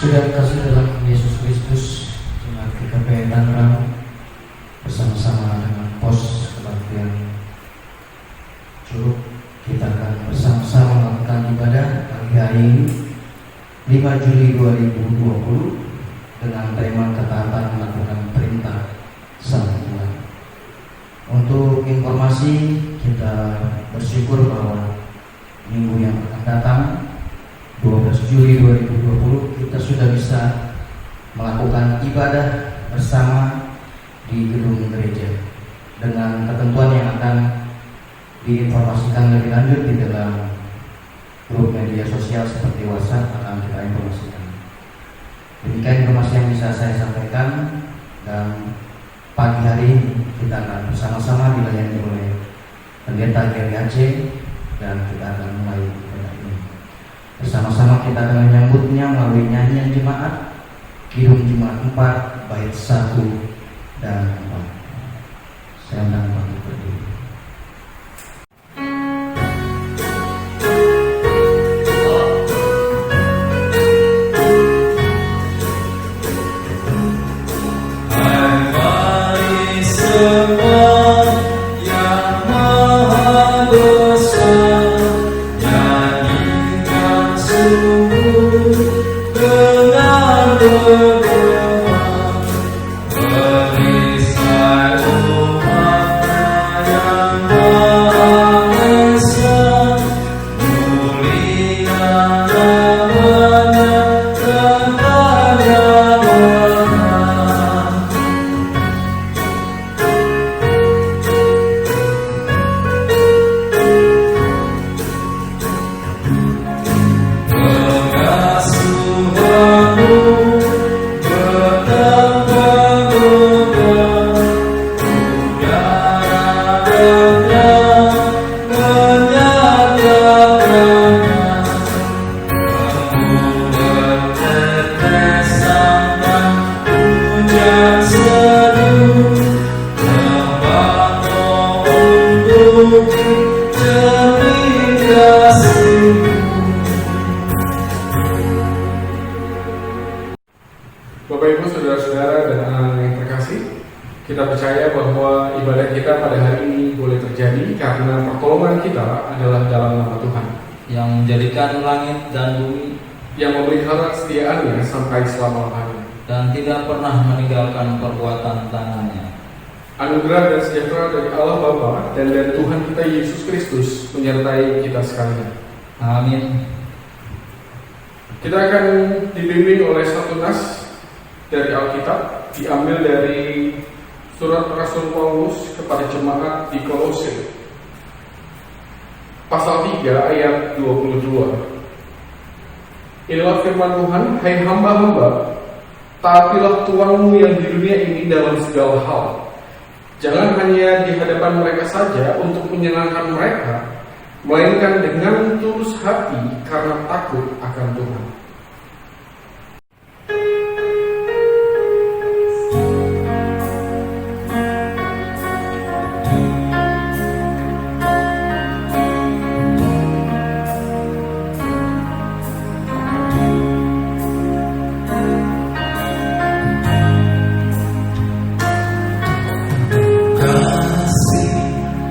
Sudah kasih dalam Yesus Kristus, jemaat GKP Tangerang bersama-sama dengan pos kebaktian Curug, kita akan bersama-sama melakukan ibadah pagi hari ini 5 Juli 2020 dengan tema ketaatan melakukan perintah Sang Tuhan. Untuk informasi, kita bersyukur bahwa minggu yang akan datang 12 Juli 2020 kita sudah bisa melakukan ibadah bersama di gedung gereja dengan ketentuan yang akan diinformasikan lebih lanjut di dalam grup media sosial seperti WhatsApp akan kita informasikan. Demikian informasi yang bisa saya sampaikan, dan pagi hari ini kita akan bersama-sama dilayani oleh pendeta Gary Aceh dan kita akan mulai ibadah ini. Bersama-sama kita akan menyambutnya melalui nyanyian jemaat Kidung Jemaat 4 bait 1 dan 4. Saya undang Bapak berdiri. Bapak Ibu, saudara-saudara dan anak-anak yang terkasih, kita percaya bahwa ibadah kita pada hari ini boleh terjadi karena pertolongan kita adalah dalam nama Tuhan yang menjadikan langit dan bumi, yang memelihara kesetiaannya sampai selama-lamanya dan tidak pernah meninggalkan perbuatan tangannya. Anugerah dan sejahtera dari Allah Bapa dan dari Tuhan kita Yesus Kristus menyertai kita sekalian. Amin. Kita akan dibimbing oleh satu nas dari Alkitab, diambil dari surat Rasul Paulus kepada jemaat di Kolose, pasal 3 ayat 22. Inilah firman Tuhan, hai hamba-hamba, taatilah Tuanmu yang di dunia ini dalam segala hal. Jangan hanya di hadapan mereka saja untuk menyenangkan mereka, melainkan dengan tulus hati karena takut akan Tuhan.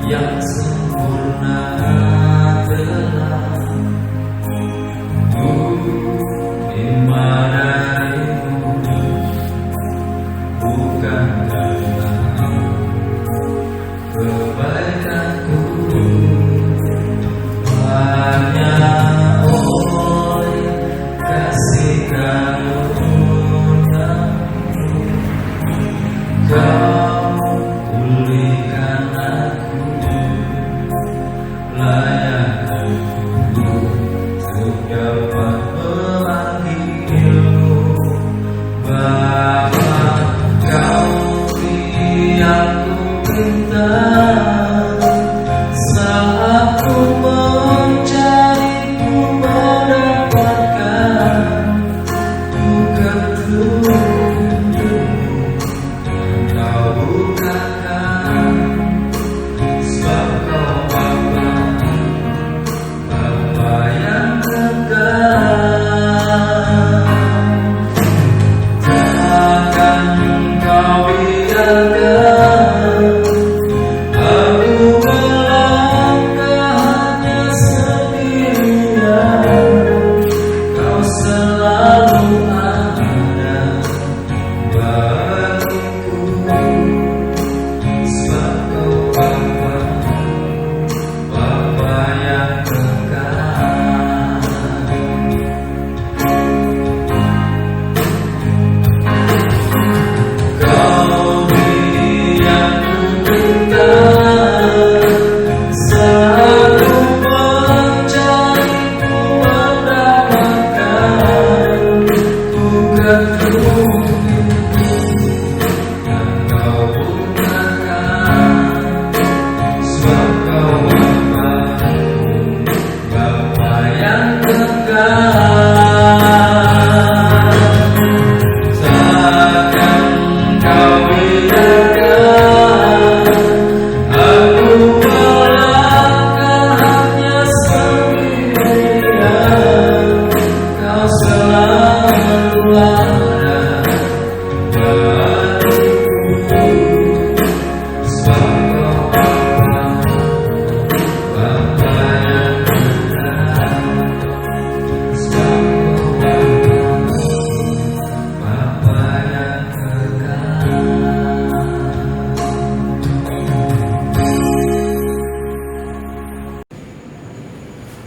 Yang sempurna adalah layak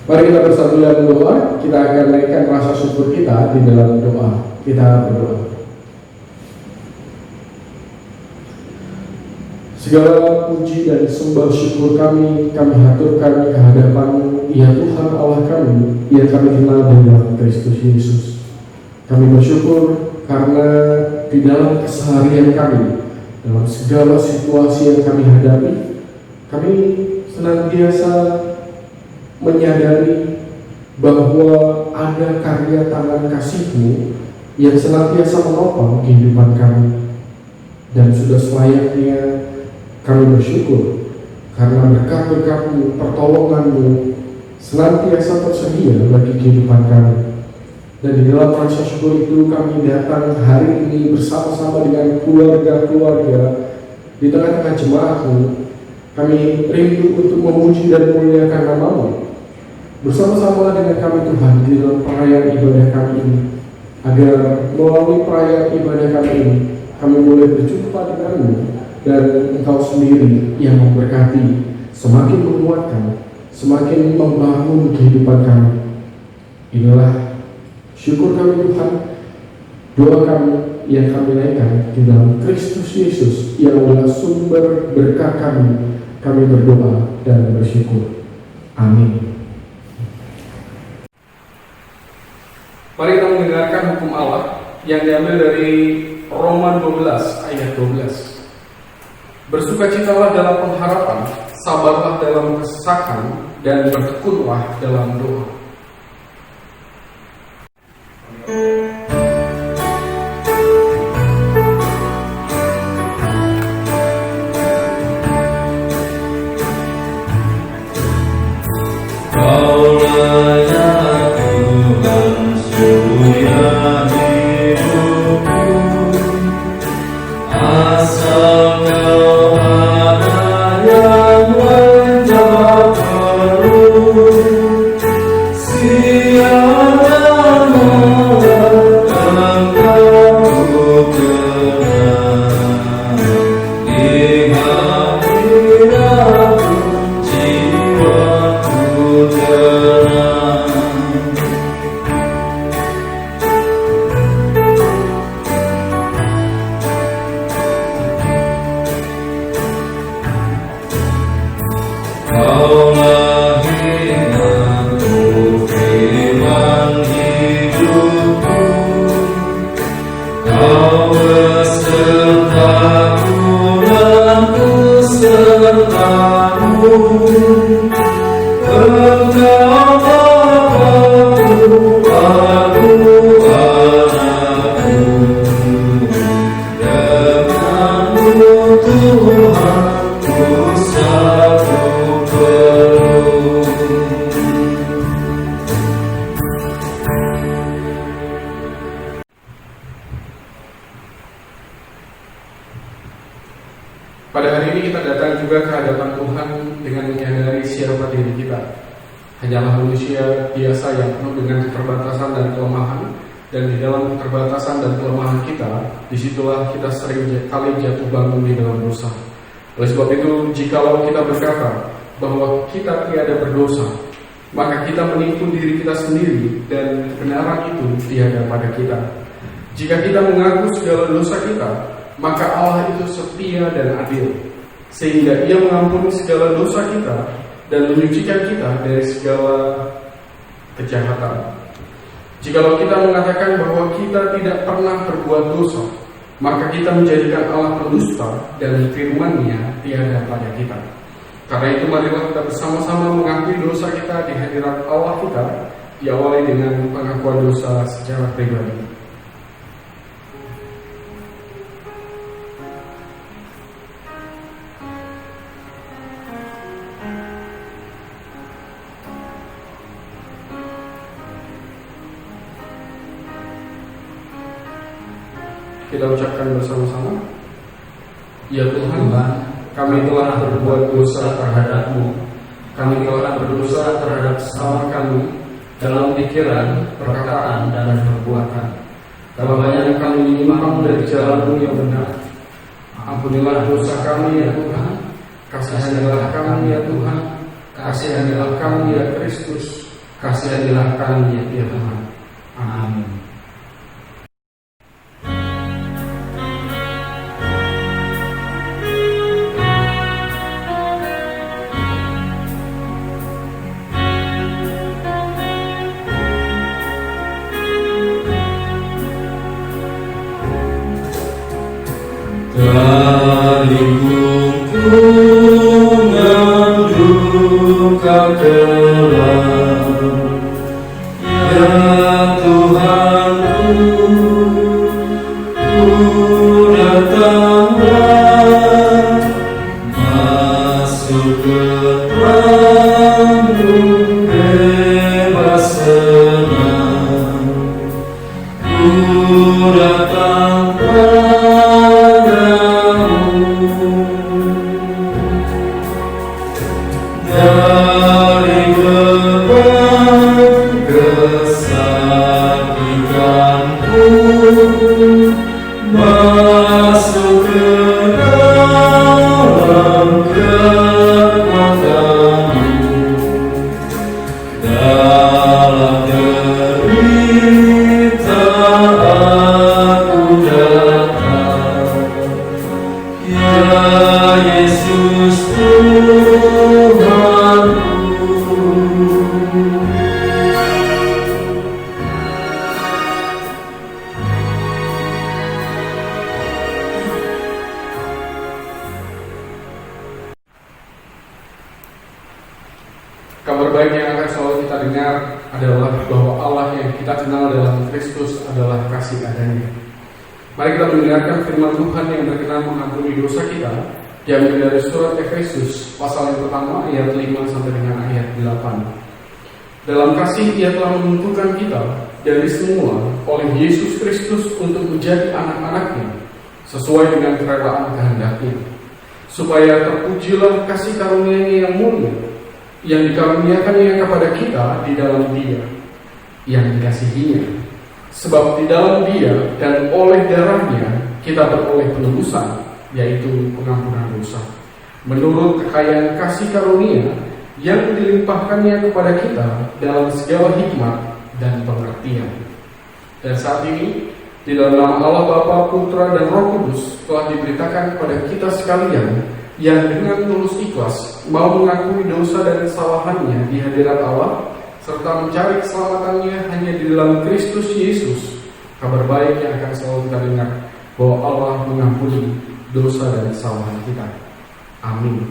Mari kita bersatu dalam doa. Kita akan naikkan rasa syukur kita di dalam doa. Kita berdoa. Segala puji dan sembah syukur kami haturkan ke hadapan-Mu, ya Tuhan Allah kami, yang kami kenal di dalam Kristus Yesus. Kami bersyukur karena di dalam keseharian kami, dalam segala situasi yang kami hadapi, kami senantiasa menyadari bahwa ada karya tangan kasih-Mu yang senantiasa menopang kehidupan kami. Dan sudah selayaknya kami bersyukur karena berkat-berkat-Mu, pertolongan-Mu senantiasa tersedia bagi kehidupan kami. Dan di dalam rasa syukur itu kami datang hari ini bersama-sama dengan keluarga-keluarga di tengah-tengah jemaat-Mu. Kami rindu untuk memuji dan memuliakan nama-Mu bersama-sama dengan kami Tuhan di dalam perayaan ibadah kami ini, agar melalui perayaan ibadah kami ini kami boleh berjumpa dengan-Mu dan Engkau sendiri yang memberkati, semakin menguatkan, semakin membangun kehidupan kami. Inilah syukur kami Tuhan, doa kami yang kami naikkan di dalam Kristus Yesus yang adalah sumber berkat kami. Kami berdoa dan bersyukur. Amin. Mari kita mendengarkan hukum Allah yang diambil dari Roma 12 ayat 12. Bersukacitalah dalam pengharapan, sabarlah dalam kesesakan, dan bertekunlah dalam doa. Pada hari ini kita datang juga ke hadapan Tuhan dengan menyadari siapa diri kita. Hanyalah manusia biasa yang penuh dengan keterbatasan dan kelemahan, dan di dalam keterbatasan dan kelemahan kita, disitulah kita sering kali jatuh bangun di dalam dosa. Oleh sebab itu, jikalau kita berkata bahwa kita tiada berdosa, maka kita menipu diri kita sendiri dan kebenaran itu tiada pada kita. Jika kita mengaku segala dosa kita, maka Allah itu setia dan adil, sehingga Ia mengampuni segala dosa kita dan menyucikan kita dari segala kejahatan. Jikalau kita mengatakan bahwa kita tidak pernah berbuat dosa, maka kita menjadikan Allah pendusta dan firman-Nya tiada pada kita. Karena itu marilah kita bersama-sama mengakui dosa kita di hadirat Allah kita, diawali dengan pengakuan dosa secara pribadi. Kita ucapkan bersama-sama. Ya Tuhan, kami telah berbuat dosa terhadap-Mu. Kami telah berdosa terhadap sesama kami dalam pikiran, perkataan, dan perbuatan. Kalaunya kami menyimpang dari jalan-Mu yang benar. Ampunilah dosa kami ya Tuhan. Kasihanilah kami ya Tuhan. Kasihanilah kami ya Kristus. Kasihanilah kami ya Tuhan. Amin. Dari gunungan duka kelam, ya Tuhanku, ku datanglah masuk ke terang-Mu bebas senang, ku datang dari beban kesakitanku, masuk ke dalam kekuatan-Mu, dalam derita aku datang, ya Yesus Tuhanku. Kabar baik yang akan selalu kita dengar adalah bahwa Allah yang kita kenal dalam Kristus adalah kasih adanya. Mari kita mendengarkan firman Tuhan yang berkenan mengampuni dosa kita, diambil dari surat Efesus pasal yang pertama ayat 5 sampai dengan ayat 8. Dalam kasih Ia telah menentukan kita dari semula oleh Yesus Kristus untuk menjadi anak-anaknya sesuai dengan kerelaan kehendak-Nya, supaya terpujilah kasih karunia-Nya yang mulia yang dikaruniakannya kepada kita di dalam Dia yang dikasihinya. Sebab di dalam Dia dan oleh darah-Nya kita beroleh penebusan, yaitu pengampunan dosa, menurut kekayaan kasih karunia yang dilimpahkannya kepada kita dalam segala hikmat dan pengertian. Dan saat ini di dalam nama Allah Bapa, Putra dan Roh Kudus telah diberitakan kepada kita sekalian yang dengan tulus ikhlas mau mengakui dosa dan kesalahannya di hadirat Allah, serta mencari keselamatannya hanya di dalam Kristus Yesus. Kabar baik yang akan selalu kita dengar bahwa Allah mengampuni dosa dan kesalahan kita. Amin.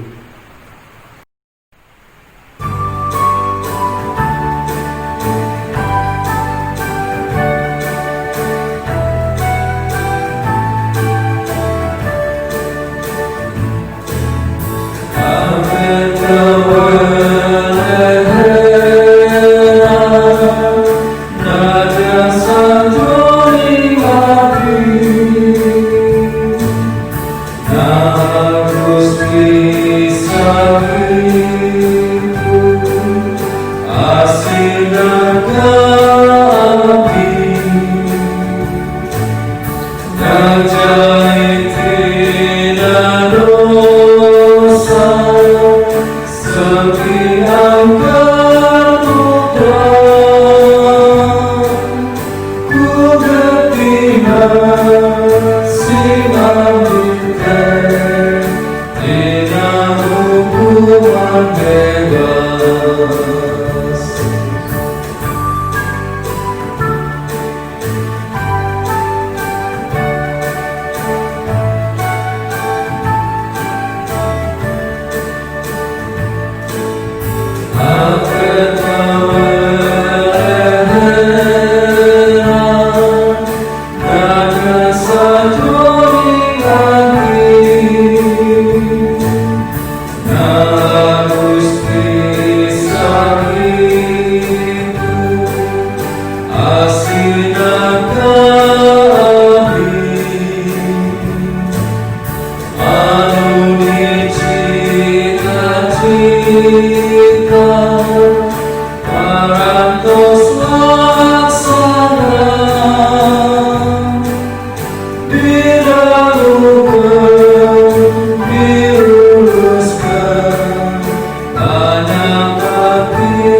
Anak hati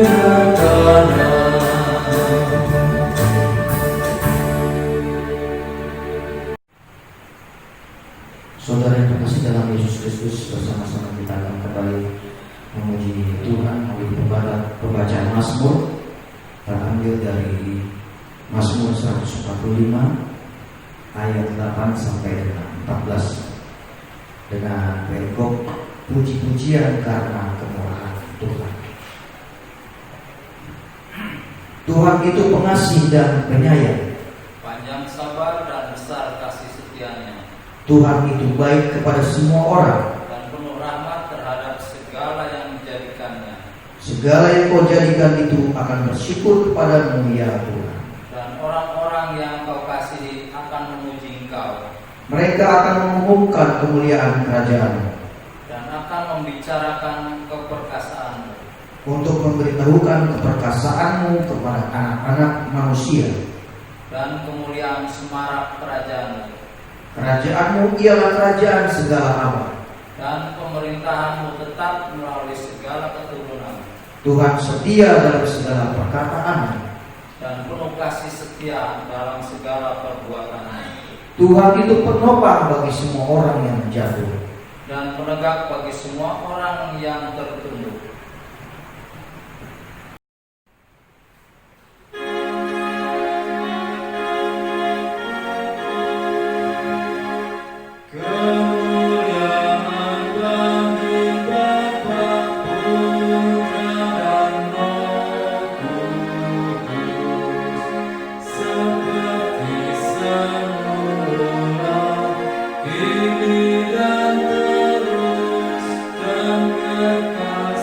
Pembacaan Mazmur terambil dari Mazmur 145 ayat 8 sampai dengan 14 dengan perikop puji-pujian karena kemurahan Tuhan. Tuhan itu pengasih dan penyayang, panjang sabar dan besar kasih setianya. Tuhan itu baik kepada semua orang, Dan penuh rahmat terhadap segala yang menjadikannya. segala yang kau jadikan itu akan bersyukur kepadamu ya Tuhan. Dan orang-orang yang kau kasihi akan memuji Engkau, Mereka akan mengumumkan kemuliaan kerajaan-Mu, dan akan membicarakan keperkasaanmu, untuk memberitahukan keperkasaan-Mu kepada anak-anak manusia. dan kemuliaan semarak kerajaanmu, Kerajaan-Mu ialah kerajaan segala abad. dan pemerintahanmu tetap melalui segala keturunan, Tuhan setia dalam segala perkataan-Nya. dan penuh kasih setia dalam segala perbuatannya, Tuhan itu penopang bagi semua orang yang jatuh, dan penegak bagi semua orang yang tertunduk. Kemuliaan bagi Bapa, Putra dan Roh Kudus, seperti semula, kini dan terus, dan kekal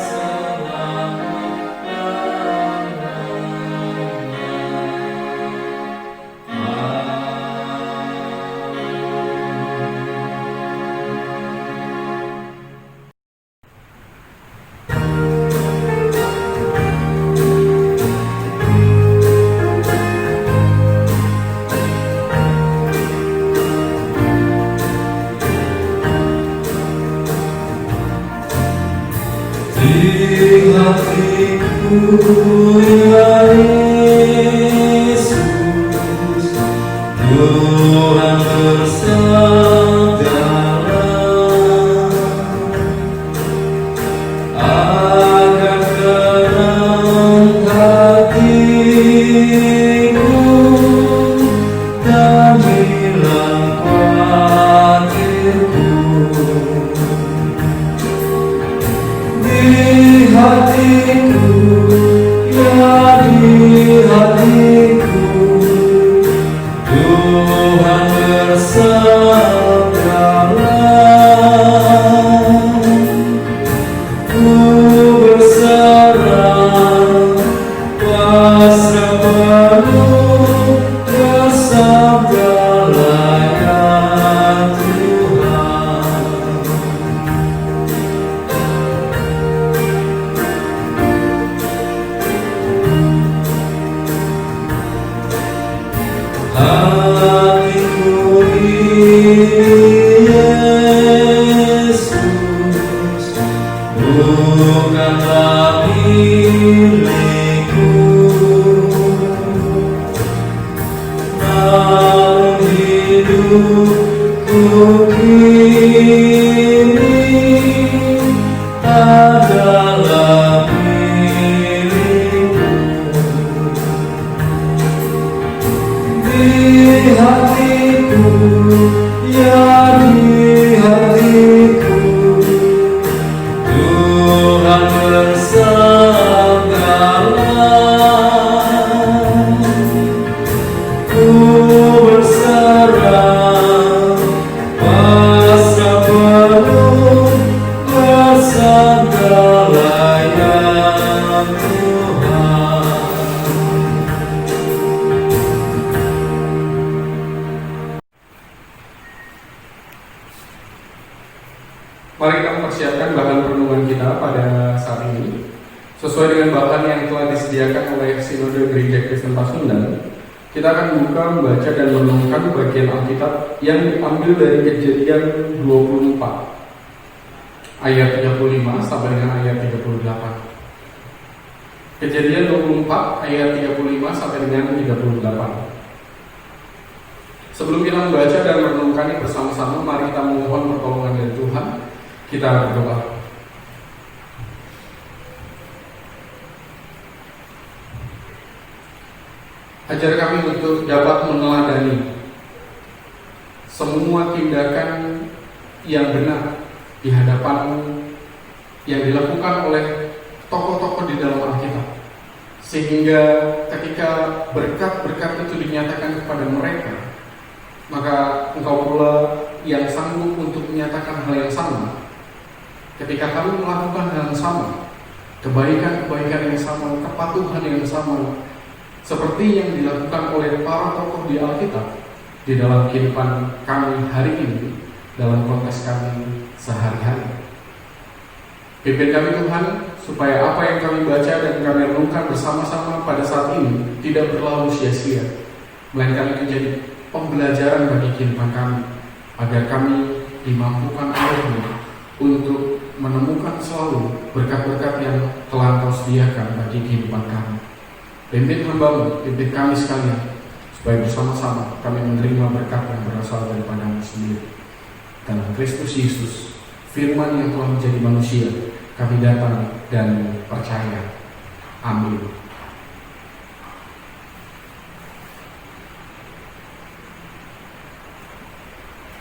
di hatiku ya Yesus, Tuhan bersabdalah, agar tenang hatiku dan hilang khawatirku. Di hatiku, ya di hatiku, Tuhan bersabdalah, ku berserah, pasrah penuh, bersabdalah ya Tuhan. Hatiku ini Yesus, bukanlah milikku, namun hidupku kini adalah milikmu. Di hatiku, ya di hatiku, Tuhan bersabdalah, ku berserah, pasrah penuh, bersabdalah ya Tuhan. Mari kita persiapkan bahan renungan kita pada saat ini sesuai dengan bahan yang telah disediakan oleh Sinode Gereja Kristen Pasundan. Kita akan membaca dan merenungkan bagian Alkitab yang diambil dari Kejadian 24 ayat 35 sampai dengan ayat 38. Kejadian 24 ayat 35 sampai dengan 38. Sebelum kita membaca dan merenungkannya bersama-sama, mari kita memohon pertolongan dari Tuhan. Kita berdoa. Ajar kami untuk dapat meneladani semua tindakan yang benar di hadapan-Mu yang dilakukan oleh tokoh-tokoh di dalam Alkitab, sehingga ketika berkat-berkat itu dinyatakan kepada mereka, maka Engkau pula yang sanggup untuk menyatakan hal yang sama. Ketika kami melakukan hal yang sama, kebaikan-kebaikan yang sama, kepatuhan yang sama, seperti yang dilakukan oleh para tokoh di Alkitab di dalam kehidupan kami hari ini, dalam konteks kami sehari-hari. Pimpin kami Tuhan, supaya apa yang kami baca dan kami renungkan bersama-sama pada saat ini tidak berlalu sia-sia, melainkan menjadi pembelajaran bagi kehidupan kami, agar kami dimampukan oleh-Mu untuk menemukan selalu berkat-berkat yang telah Kau sediakan bagi kehidupan kami. Pimpin hamba-Mu, pimpin kami sekalian, supaya bersama-sama kami menerima berkat yang berasal daripada-Mu sendiri. Dalam Kristus Yesus, Firman yang telah menjadi manusia, kami datang dan percaya. Amin.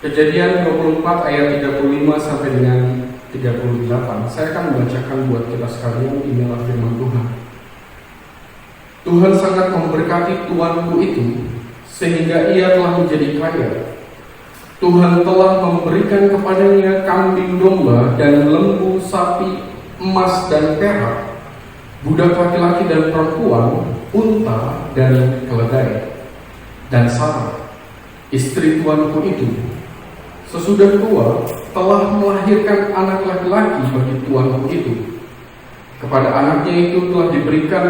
Kejadian 24 ayat 35 sampai dengan 38. Saya akan membacakan buat kita sekalian. Inilah firman Tuhan. Tuhan sangat memberkati tuanku itu, sehingga ia telah menjadi kaya. Tuhan telah memberikan kepadanya kambing domba dan lembu, sapi, emas dan perak, budak laki-laki dan perempuan, unta dan keledai. Dan Sarah, istri tuanku itu, sesudah tua telah melahirkan anak laki-laki bagi tuanku itu. Kepada anaknya itu telah diberikan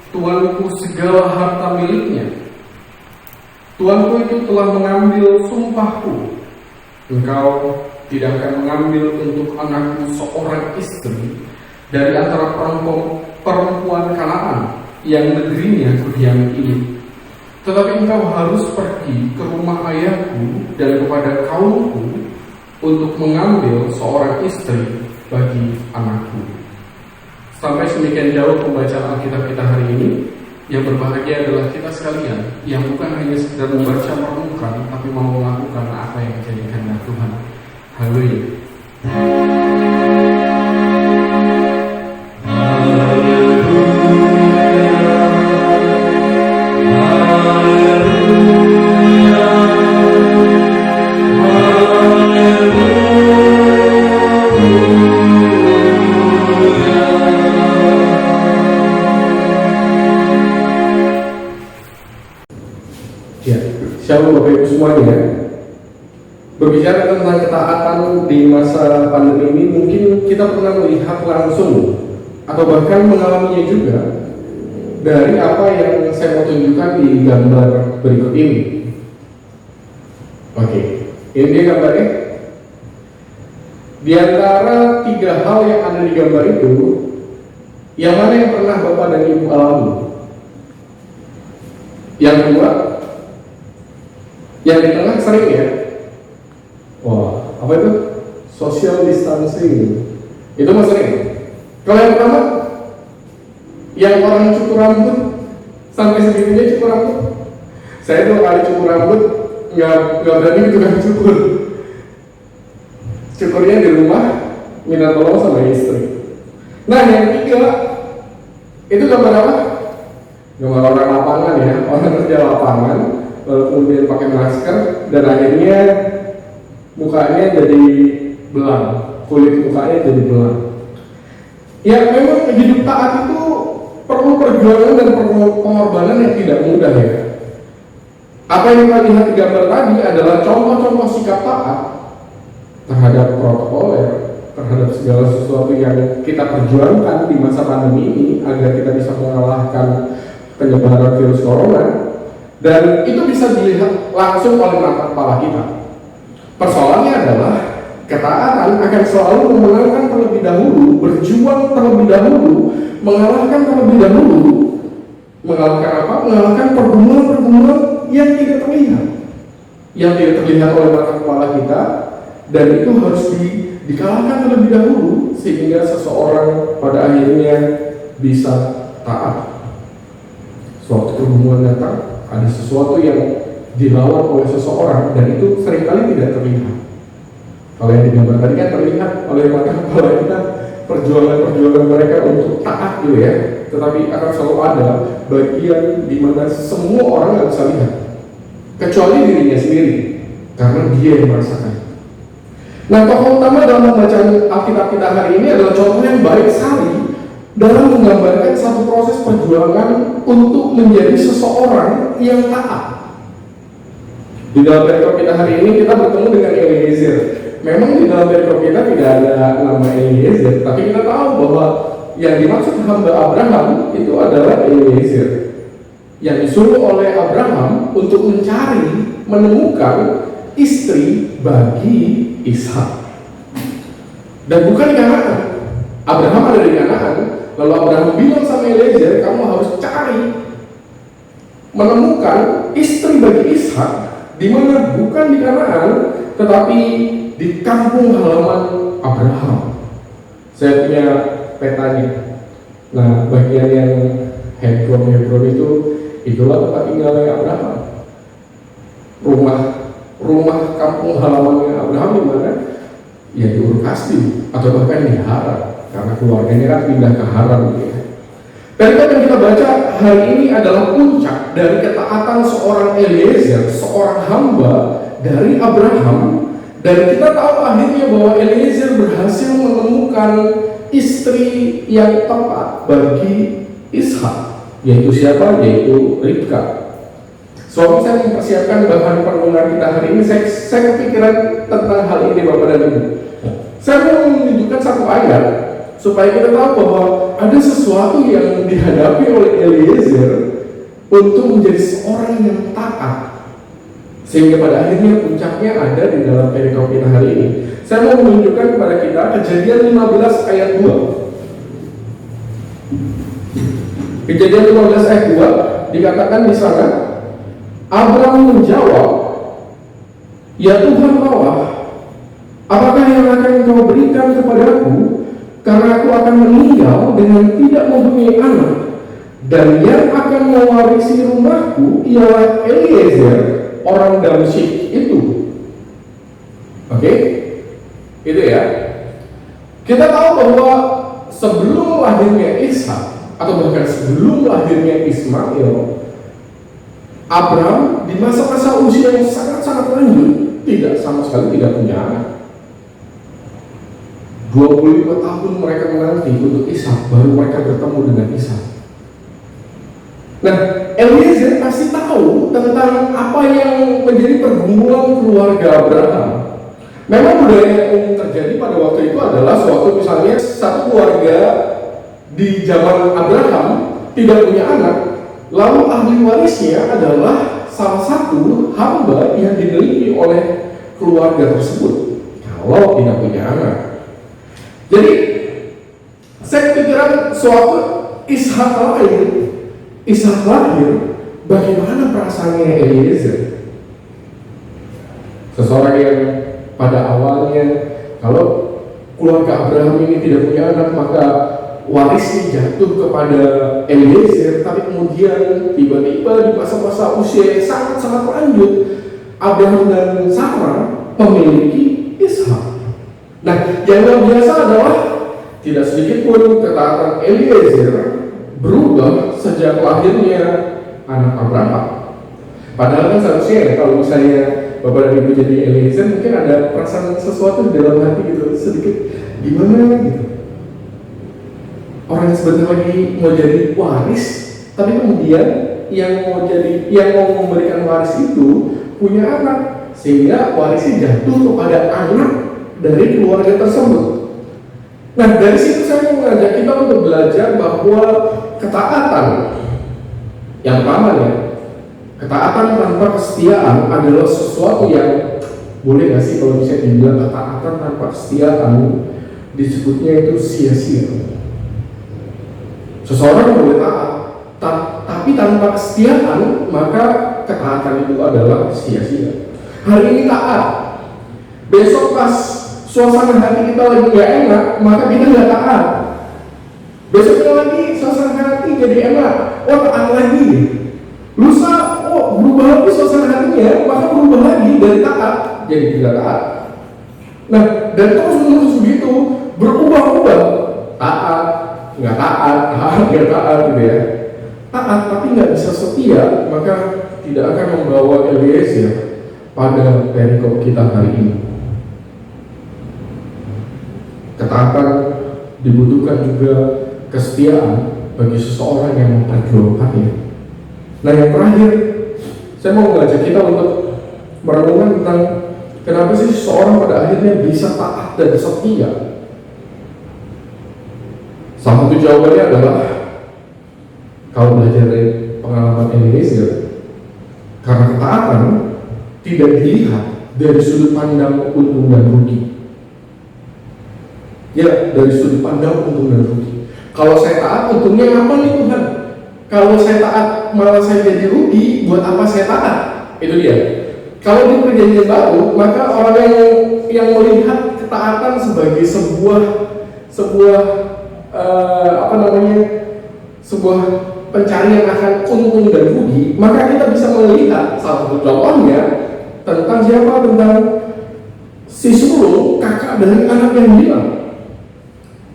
tuanku segala harta miliknya. Tuanku itu telah mengambil sumpahku, engkau tidak akan mengambil untuk anakmu seorang istri dari antara perempuan Kanaan yang negerinya kudiami ini. Tetapi engkau harus pergi ke rumah ayahku dan kepada kaumku untuk mengambil seorang istri bagi anakku. Sampai semikian jauh pembacaan Alkitab kita hari ini. Yang berbahagia adalah kita sekalian yang bukan hanya sekedar membaca merenungkan, tapi mau melakukan apa yang menjadi kehendak Tuhan. Haleluya. Shalom Bapak Ibu semuanya. Berbicara tentang ketaatan di masa pandemi ini, mungkin kita pernah melihat langsung atau bahkan mengalaminya juga dari apa yang saya mau tunjukkan di gambar berikut ini. Oke, ini dia gambarnya. Di antara 3 hal yang ada di gambar itu, yang mana yang pernah Bapak dan Ibu alami? Yang kedua, yang di tengah sering ya. Wah, apa itu? Social distancing. Itu mas sering. Kalau yang pertama, yang orang cukur rambut sampai segitunya cukur rambut. Saya 2 kali cukur rambut, nggak berani tukang cukur. Cukurnya di rumah, minta tolong sama istri. Nah yang ketiga, itu gambar apa? Gambar orang lapangan ya, orang kerja lapangan. Lalu kemudian pakai masker dan akhirnya mukanya jadi belang, kulit mukanya jadi belang. Ya memang hidup taat itu perlu perjuangan dan perlu pengorbanan yang tidak mudah ya. Apa yang kita lihat di gambar tadi adalah contoh-contoh sikap taat terhadap protokoler, terhadap segala sesuatu yang kita perjuangkan di masa pandemi ini agar kita bisa mengalahkan penyebaran virus corona. Dan itu bisa dilihat langsung oleh mata kepala kita. Persoalannya adalah ketaatan akan selalu memenangkan terlebih dahulu, berjuang terlebih dahulu, mengalahkan terlebih dahulu. Mengalahkan apa? Mengalahkan pergumulan-pergumulan yang tidak terlihat, yang tidak terlihat oleh mata kepala kita, dan itu harus dikalahkan terlebih dahulu sehingga seseorang pada akhirnya bisa taat. Suatu pergumulan datang, ada sesuatu yang dilawan oleh seseorang dan itu seringkali tidak terlihat. Kalau yang digambar tadi kan terlihat oleh mata kepala kita perjuangan mereka untuk taat gitu ya. Tetapi akan selalu ada bagian di mana semua orang nggak bisa lihat, kecuali dirinya sendiri, karena dia yang merasakan. Nah, tokoh utama dalam pembacaan Alkitab kita hari ini adalah contoh yang baik sekali dalam menggambarkan satu proses perjuangan untuk menjadi seseorang yang taat. Di dalam perikop kita hari ini kita bertemu dengan Eliezer. Memang di dalam perikop kita tidak ada nama Eliezer, tapi kita tahu bahwa yang dimaksud hamba Abraham itu adalah Eliezer, yang disuruh oleh Abraham untuk mencari, menemukan istri bagi Ishak. Dan bukan di Kanaan. Abraham ada di Kanaan, lalu Abraham bilang sama Eliezer, kamu harus cari, menemukan istri bagi Ishak, di mana bukan di Kanaan, tetapi di kampung halaman Abraham. Saya punya petanya. Nah, bagian yang Hebron itu itulah tempat tinggalnya Abraham. Rumah kampung halamannya Abraham di mana? Ya di Ur Kasdim atau bahkan di Haran, karena keluarganya kan pindah ke Haran gitu ya. Perikop yang kita baca hari ini adalah puncak dari ketaatan seorang Eliezer, seorang hamba dari Abraham. Dan kita tahu akhirnya bahwa Eliezer berhasil menemukan istri yang tepat bagi Ishak, yaitu siapa? Yaitu Ribka. Suami saya mempersiapkan bahan pertemuan kita hari ini, saya kepikiran tentang hal ini Bapak dan Ibu. Saya mau menunjukkan satu ayat supaya kita tahu bahwa ada sesuatu yang dihadapi oleh Eliezer untuk menjadi seorang yang taat, sehingga pada akhirnya puncaknya ada di dalam perikop kita hari ini. Saya mau menunjukkan kepada kita Kejadian 15 ayat 2. Kejadian 15 ayat 2 dikatakan di sana, Abraham menjawab, ya Tuhan Allah, apakah yang akan kau berikan kepadaku? Karena aku akan meninggal dengan tidak mempunyai anak, dan yang akan mewarisi rumahku ialah Eliezer orang Damsyik itu. Oke? Itu ya. Kita tahu bahwa sebelum lahirnya Ishak atau bahkan sebelum lahirnya Ismail, Abraham di masa-masa usia yang sangat-sangat lanjut sama sekali tidak punya anak. 25 tahun mereka menanti untuk Ishak, baru mereka bertemu dengan Ishak. Nah, Eliezer pasti tahu tentang apa yang menjadi pergumulan keluarga Abraham. Memang budaya yang umum terjadi pada waktu itu adalah suatu misalnya satu keluarga di zaman Abraham tidak punya anak, lalu ahli warisnya adalah salah satu hamba yang dimiliki oleh keluarga tersebut kalau tidak punya anak. Jadi saya pikiran suatu Ishak lahir, bagaimana perasaannya Eliezer? Seseorang yang pada awalnya kalau keluarga Abraham ini tidak punya anak, maka warisnya jatuh kepada Eliezer. Tapi kemudian tiba-tiba di masa-masa usia yang sangat-sangat lanjut, Abraham dan Sarah memiliki Ishak. Nah, yang luar biasa adalah tidak sedikit pun ketaatan Eliezer berubah sejak lahirnya anak Abraham. Padahal kan seharusnya kalau misalnya Bapak dan Ibu jadi Eliezer, mungkin ada perasaan sesuatu di dalam hati gitu, sedikit gimana gitu. Orang yang sebentar lagi mau jadi waris, tapi kemudian yang mau memberikan waris itu punya anak, sehingga warisnya jatuh kepada anak dari keluarga tersebut. Nah, dari situ saya mengajak kita untuk belajar bahwa ketaatan yang pertama ketaatan tanpa kesetiaan adalah sesuatu yang boleh nggak sih kalau bisa dibilang ketaatan tanpa kesetiaan disebutnya itu sia-sia. Seseorang boleh taat, tapi tanpa kesetiaan maka ketaatan itu adalah sia-sia. Hari ini taat, besok pas suasana hati kita lagi gak enak, maka kita gak taat. Besoknya lagi suasana hati jadi enak, taat lagi. Lusa, berubah lagi suasana hatinya, maka berubah lagi dari taat jadi tidak taat. Nah, dan terus menerus begitu, berubah-ubah, taat, nggak taat, nggak taat gitu ya. Taat tapi nggak bisa setia, maka tidak akan membawa Eliezer pada perikop kita hari ini. Ketaatan dibutuhkan juga kesetiaan bagi seseorang yang memperjuangkannya. Nah, yang terakhir, saya mau mengajak kita untuk merenungkan tentang kenapa sih seseorang pada akhirnya bisa taat dan setia. Salah satu jawabannya adalah, kalau belajar dari pengalaman Eliezer, karena ketaatan tidak dilihat dari sudut pandang untung dan rugi. Ya, dari sudut pandang untung dan rugi. Kalau saya taat, untungnya apa nih Tuhan? Kalau saya taat malah saya jadi rugi, buat apa saya taat? Itu dia. Kalau di perjanjian baru, maka orang yang melihat ketaatan sebagai sebuah sebuah pencarian akan untung dan rugi, maka kita bisa melihat salah satu contohnya tentang siapa? Tentang si sulung, kakak dari anak yang hilang.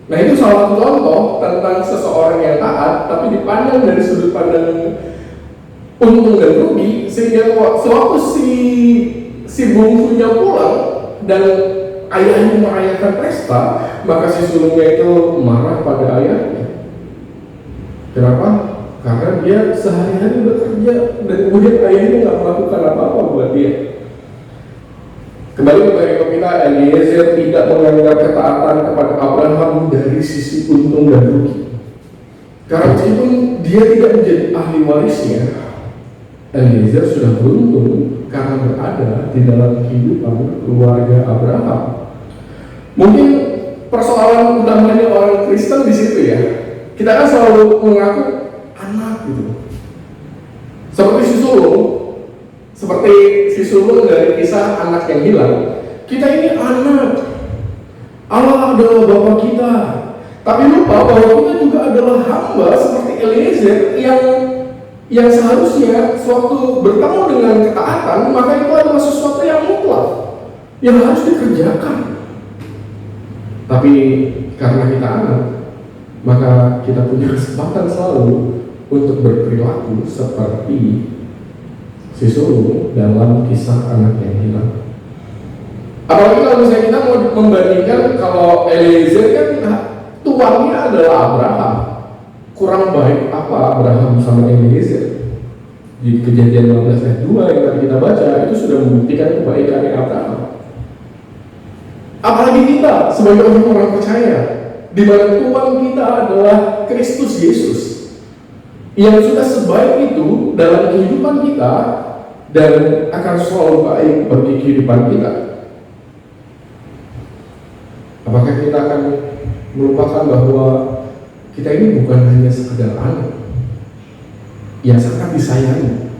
Nah, itu salah satu contoh tentang seseorang yang taat, tapi dipandang dari sudut pandang untung dan rugi, sehingga sewaktu si bungsunya pulang dan ayahnya merayakan pesta, maka si sulungnya itu marah pada ayahnya. Kenapa? Karena dia sehari-hari bekerja dan kemudian ayahnya nggak melakukan apa-apa buat dia. Kembali ke perikop kita, Eliezer tidak menganggap ketaatan kepada Abraham dari sisi untung dan rugi. Karena meskipun dia tidak menjadi ahli warisnya, Eliezer sudah beruntung karena berada di dalam kehidupan keluarga Abraham. Mungkin persoalan utamanya orang Kristen di situ ya. Kita kan selalu mengaku anak gitu. Seperti si sulung dari kisah anak yang hilang. Kita ini anak. Allah adalah Bapa kita. Tapi lupa bahwa kita juga adalah hamba seperti Eliezer yang seharusnya sewaktu bertemu dengan ketaatan, maka itu adalah sesuatu yang mutlak yang harus dikerjakan. Tapi karena kita anak, maka kita punya kesempatan selalu untuk berperilaku seperti si sulung dalam kisah anak yang hilang. Apalagi kalau misalnya kita mau membandingkan, kalau Eliezer kan tuannya adalah Abraham. Kurang baik apa Abraham sama Eliezer? Di Kejadian 15 ayat 2 yang tadi kita baca, itu sudah membuktikan kebaikannya Abraham. Apalagi kita sebagai orang percaya, di mana Tuhan kita adalah Kristus Yesus, yang sudah sebaik itu dalam kehidupan kita dan akan selalu baik bagi kehidupan kita. Apakah kita akan melupakan bahwa kita ini bukan hanya sekedar anak yang sangat disayangi,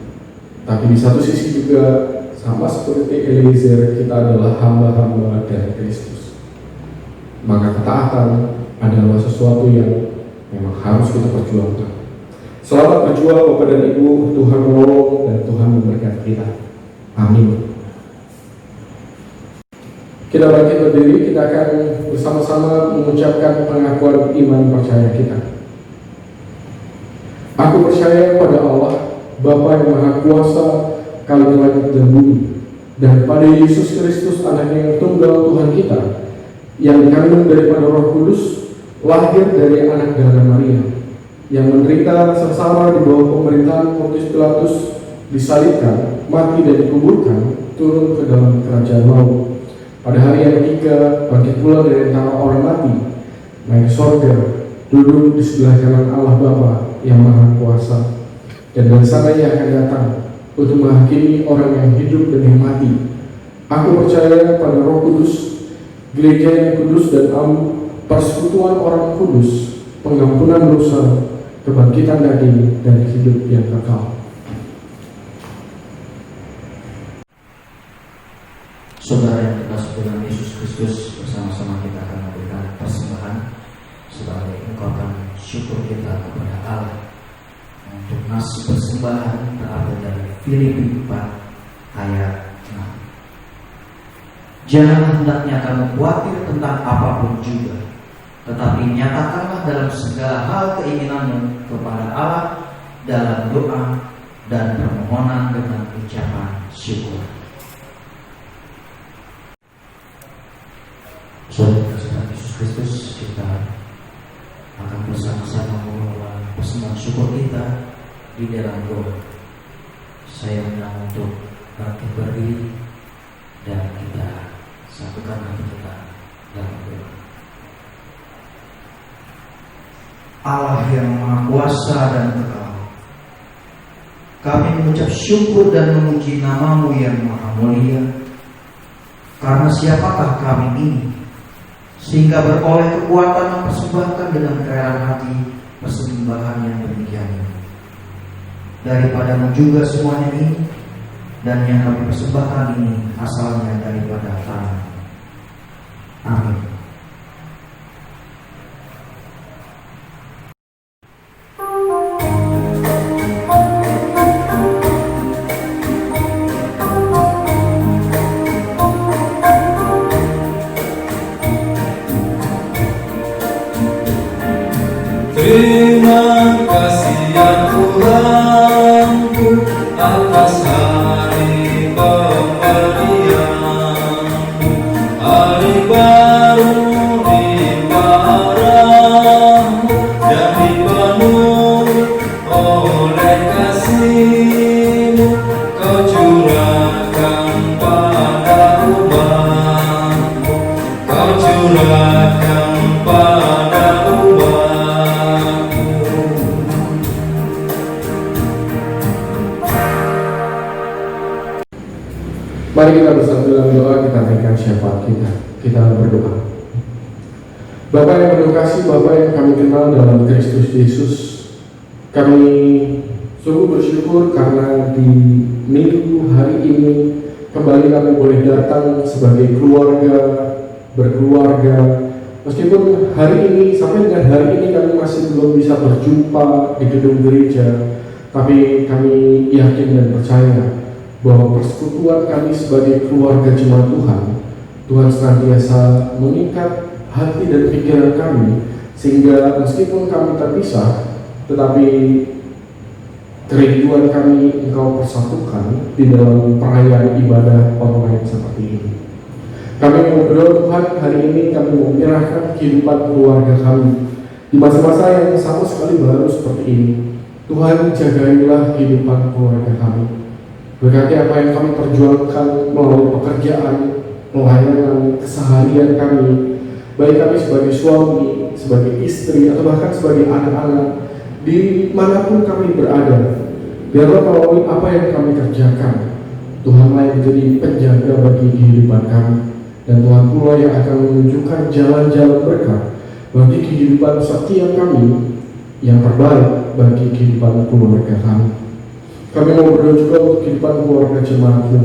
tapi di satu sisi juga sama seperti Eliezer, kita adalah hamba-hamba dari Kristus. Maka ketaatan adalah sesuatu yang memang harus kita perjuangkan. Selamat berjuang Bapak dan Ibu, Tuhan menolong dan Tuhan memberkati kita. Amin. Kita bangkit berdiri, kita akan bersama-sama mengucapkan pengakuan iman percaya kita. Aku percaya pada Allah, Bapa yang Maha Kuasa, Kali langit dan bumi, dan pada Yesus Kristus Anaknya yang tunggal Tuhan kita, yang dikandung daripada Roh Kudus, lahir dari anak darah Maria, yang menderita sengsara di bawah pemerintahan Pontius Pilatus, disalibkan, mati dan dikuburkan, turun ke dalam kerajaan maut. Pada hari yang ketiga, bangkit pula dari antara orang mati, naik ke sorga, duduk di sebelah kanan Allah Bapa yang Maha Kuasa, dan dari sana Ia akan datang untuk menghakimi orang yang hidup dan yang mati. Aku percaya pada Roh Kudus, gereja yang kudus dan persekutuan orang kudus, pengampunan dosa, kebangkitan daging, dan hidup yang kekal. Saudara yang dikasihi dalam Yesus Kristus, bersama-sama kita akan memberikan persembahan sebagai ungkapan syukur kita kepada Allah untuk Nas persembahan terambil dari Filipi 4 ayat 6. Jangan hendaknya kamu khawatir tentang apapun juga, tetapi nyatakanlah dalam segala hal keinginanmu kepada Allah dalam doa dan permohonan dengan ucapan syukur. Saudara Yesus Kristus, kita akan bersama-sama mengulang persembahan syukur kita di dalam doa. Saya undang untuk bangkit berdiri dan kita satukan hati kita dalam doa. Allah yang Maha Kuasa dan Kekal, kami mengucap syukur dan memuji nama-Mu yang Maha Mulia. Karena siapakah kami ini sehingga beroleh kekuatan mempersembahkan dengan kerelaan hati persembahan yang demikian ini. Daripada-Mu juga semuanya ini, dan yang kami persembahkan ini asalnya daripada tanah. Amin. Terima kasih ya Tuhanku atas hari pemberian-Mu, hari baru limpahan-Mu dan dipenuhi oleh kasih-Mu. Kau curahkan pada umat-Mu, Kau curahkan pada umat. Mari kita bersatu dalam doa, kita naikkan syafaat kita. Kita berdoa. Bapa yang penuh kasih, Bapa yang kami kenal dalam Kristus Yesus, kami sungguh bersyukur karena di minggu hari ini kembali kami boleh datang sebagai keluarga, berkeluarga. Meskipun hari ini, sampai dengan hari ini kami masih belum bisa berjumpa di gedung gereja, tapi kami yakin dan percaya bahwa persekutuan kami sebagai keluarga jemaat Tuhan, Tuhan senantiasa mengikat hati dan pikiran kami, sehingga meskipun kami terpisah, tetapi kerinduan kami Engkau persatukan di dalam perayaan ibadah online seperti ini. Kami mau berdoa Tuhan, hari ini kami mau menyerahkan kehidupan keluarga kami di masa-masa yang sama sekali baru seperti ini. Tuhan, jagailah kehidupan keluarga kami. Berkati apa yang kami perjuangkan melalui pekerjaan, pelayanan, keseharian kami, baik kami sebagai suami, sebagai istri, atau bahkan sebagai anak-anak, dimanapun kami berada. Biarlah melalui apa yang kami kerjakan, Tuhanlah yang menjadi penjaga bagi kehidupan kami, dan Tuhan pula yang akan menunjukkan jalan-jalan berkah bagi kehidupan setiap kami, yang terbaik bagi kehidupan keluarga kami. Kami mau berdoa juga untuk kehidupan keluarga jemaat-Mu.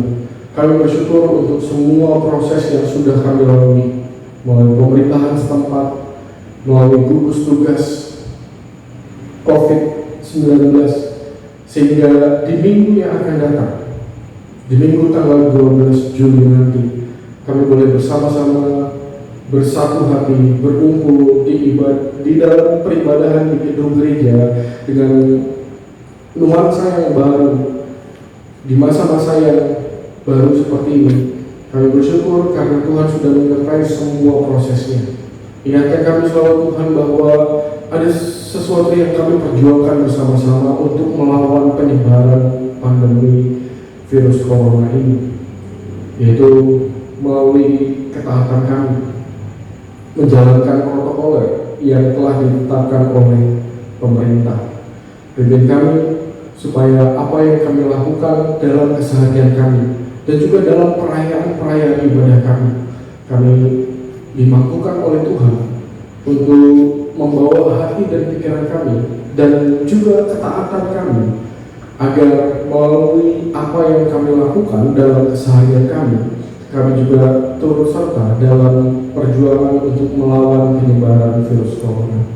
Kami bersyukur untuk semua proses yang sudah kami lalui, melalui pemerintahan setempat, melalui gugus tugas COVID-19, sehingga di minggu yang akan datang, di minggu tanggal 12 Juli nanti, kami boleh bersama-sama bersatu hati, berkumpul di dalam peribadahan di gedung gereja dengan nuansa yang baru di masa-masa yang baru seperti ini. Kami bersyukur karena Tuhan sudah menyertai semua prosesnya. Ingatkan kami selalu Tuhan bahwa ada sesuatu yang kami perjuangkan bersama-sama untuk melawan penyebaran pandemi virus corona ini, yaitu melalui ketaatan kami menjalankan protokol yang telah ditetapkan oleh pemerintah. Pimpin kami supaya apa yang kami lakukan dalam keseharian kami dan juga dalam perayaan-perayaan ibadah kami dimampukan oleh Tuhan untuk membawa hati dan pikiran kami dan juga ketaatan kami, agar melalui apa yang kami lakukan dalam keseharian kami juga turut serta dalam perjuangan untuk melawan penyebaran virus corona.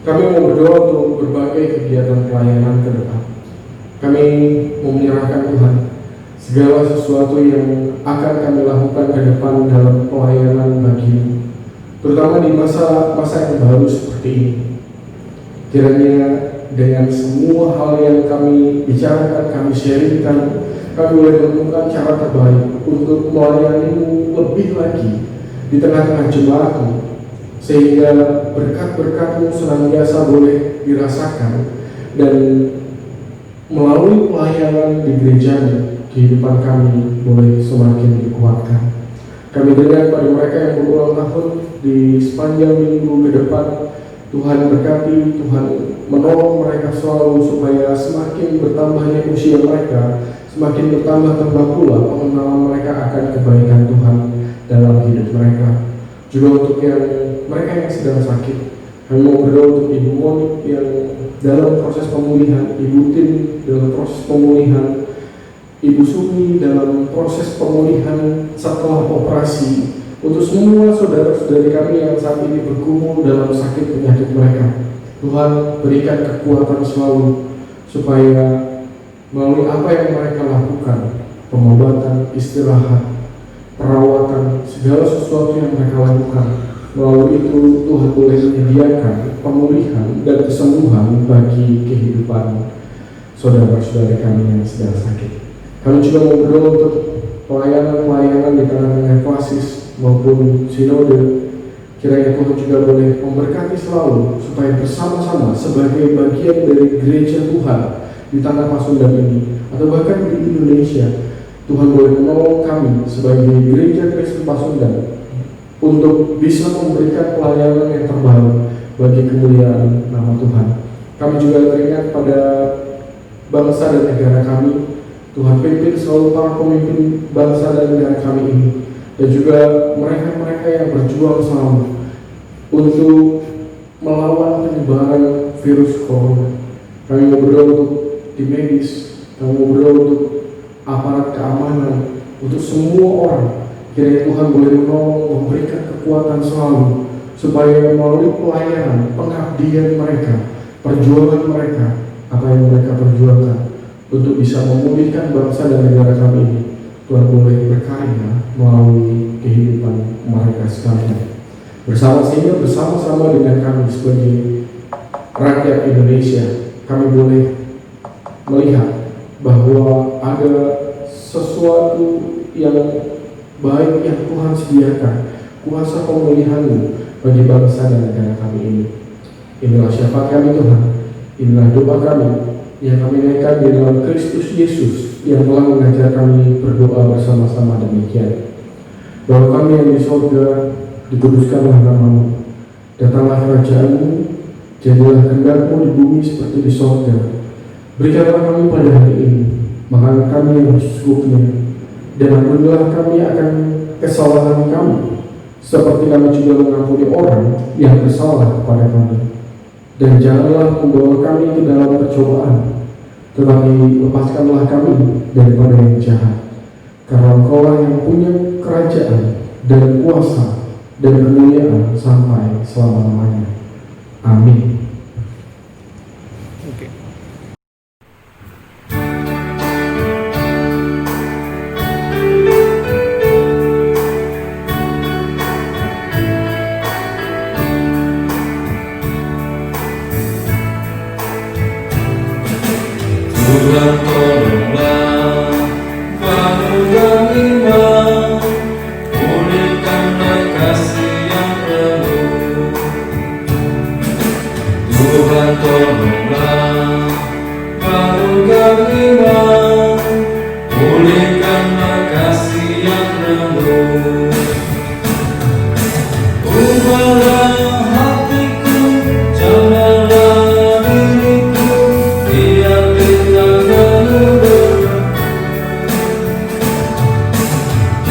Kami mau berdoa untuk berbagai kegiatan pelayanan ke depan. Kami mau menyerahkan Tuhan segala sesuatu yang akan kami lakukan ke depan dalam pelayanan bagi-Mu, terutama di masa yang baru seperti ini. Kiranya dengan semua hal yang kami bicarakan, kami sharingkan, kami boleh menemukan cara terbaik untuk melayani-Mu lebih lagi di tengah-tengah jemaat-Mu, sehingga berkat-berkat-Mu senantiasa boleh dirasakan, dan melalui pelayanan di gereja-Mu, kehidupan kami boleh semakin dikuatkan. Kami dengar pada mereka yang berulang tahun di sepanjang minggu ke depan, Tuhan berkati, Tuhan menolong mereka selalu supaya semakin bertambahnya usia mereka, semakin bertambah pula pengenalan mereka akan kebaikan Tuhan dalam hidup mereka. Juga untuk mereka yang sedang sakit, kami mau berdoa untuk Ibu Monik yang dalam proses pemulihan, Ibu Tin dalam proses pemulihan, Ibu Sumi dalam proses pemulihan setelah operasi, untuk semua saudara-saudari kami yang saat ini bergumul dalam sakit penyakit mereka. Tuhan berikan kekuatan selalu supaya melalui apa yang mereka lakukan, pengobatan, istirahat, perawatan, segala sesuatu yang mereka lakukan, melalui itu Tuhan boleh menyediakan pemulihan dan kesembuhan bagi kehidupan saudara-saudara kami yang sedang sakit. Kami juga mau berdoa untuk pelayanan-pelayanan di tengah-tengah klasis maupun sinode. Kiranya Tuhan juga boleh memberkati selalu supaya bersama-sama sebagai bagian dari gereja Tuhan di tanah Pasundan ini, atau bahkan di Indonesia, Tuhan boleh menolong kami sebagai gereja Kristen Pasundan untuk bisa memberikan pelayanan yang terbaik bagi kemuliaan nama Tuhan. Kami juga teringat pada bangsa dan negara kami. Tuhan pimpin selalu para pemimpin bangsa dan negara kami ini, dan juga mereka-mereka yang berjuang selalu untuk melawan penyebaran virus corona. Kami mau berdoa untuk tim medis, kami mau berdoa untuk aparat keamanan, untuk semua orang. Kiranya Tuhan boleh menolong, memberikan kekuatan selalu, supaya melalui pelayanan, pengabdian mereka, perjuangan mereka, apa yang mereka perjuangkan untuk bisa memulihkan bangsa dan negara kami ini, Tuhan boleh berkarya melalui kehidupan mereka sekalian. Sehingga bersama-sama dengan kami sebagai rakyat Indonesia, kami boleh melihat bahwa ada sesuatu yang baik yang Tuhan sediakan, kuasa pemulihan-Mu bagi bangsa dan negara kami ini. Inilah syafaat kami Tuhan, inilah doa kami yang kami naikkan di dalam Kristus Yesus yang telah mengajar kami berdoa bersama-sama demikian. Bapa kami yang di sorga, dikuduskanlah nama-Mu, datanglah kerajaan-Mu, jadilah kehendak-Mu di bumi seperti di sorga. Berikanlah kami pada hari ini makanan kami yang secukupnya, dan ampunilah kami akan kesalahan kami, seperti kami juga mengampuni orang yang bersalah kepada kami. Dan janganlah membawa kami ke dalam percobaan, tetapi lepaskanlah kami daripada yang jahat. Karena Engkau-lah yang punya kerajaan dan kuasa dan kemuliaan sampai selama-lamanya. Amin. Tuhan tolonglah bangunkan iman, pulihkanlah kasih yang penuh. Tuhan tolonglah bangunkan iman, pulihkanlah kasih yang penuh. Ubahlah hatiku, jamahlah diriku, biar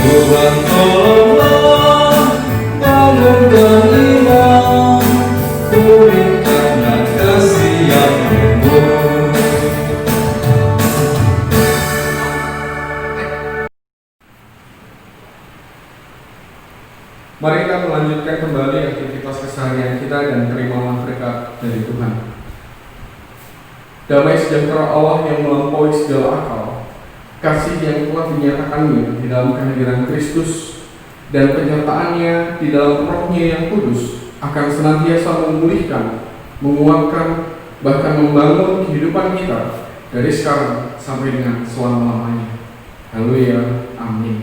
Tuhan tolonglah bangunkan iman, pulihkanlah kasih yang penuh. Mari kita melanjutkan kembali aktivitas keseharian kita dan terimalah berkat dari Tuhan. Damai sejahtera Allah yang melampaui segala akal, kasih yang telah dinyatakannya di dalam kehadiran Kristus, dan penyertaannya di dalam Roh-Nya yang kudus akan senantiasa memulihkan, menguatkan, bahkan membangun kehidupan kita dari sekarang sampai dengan selama-lamanya. Haleluya, amin.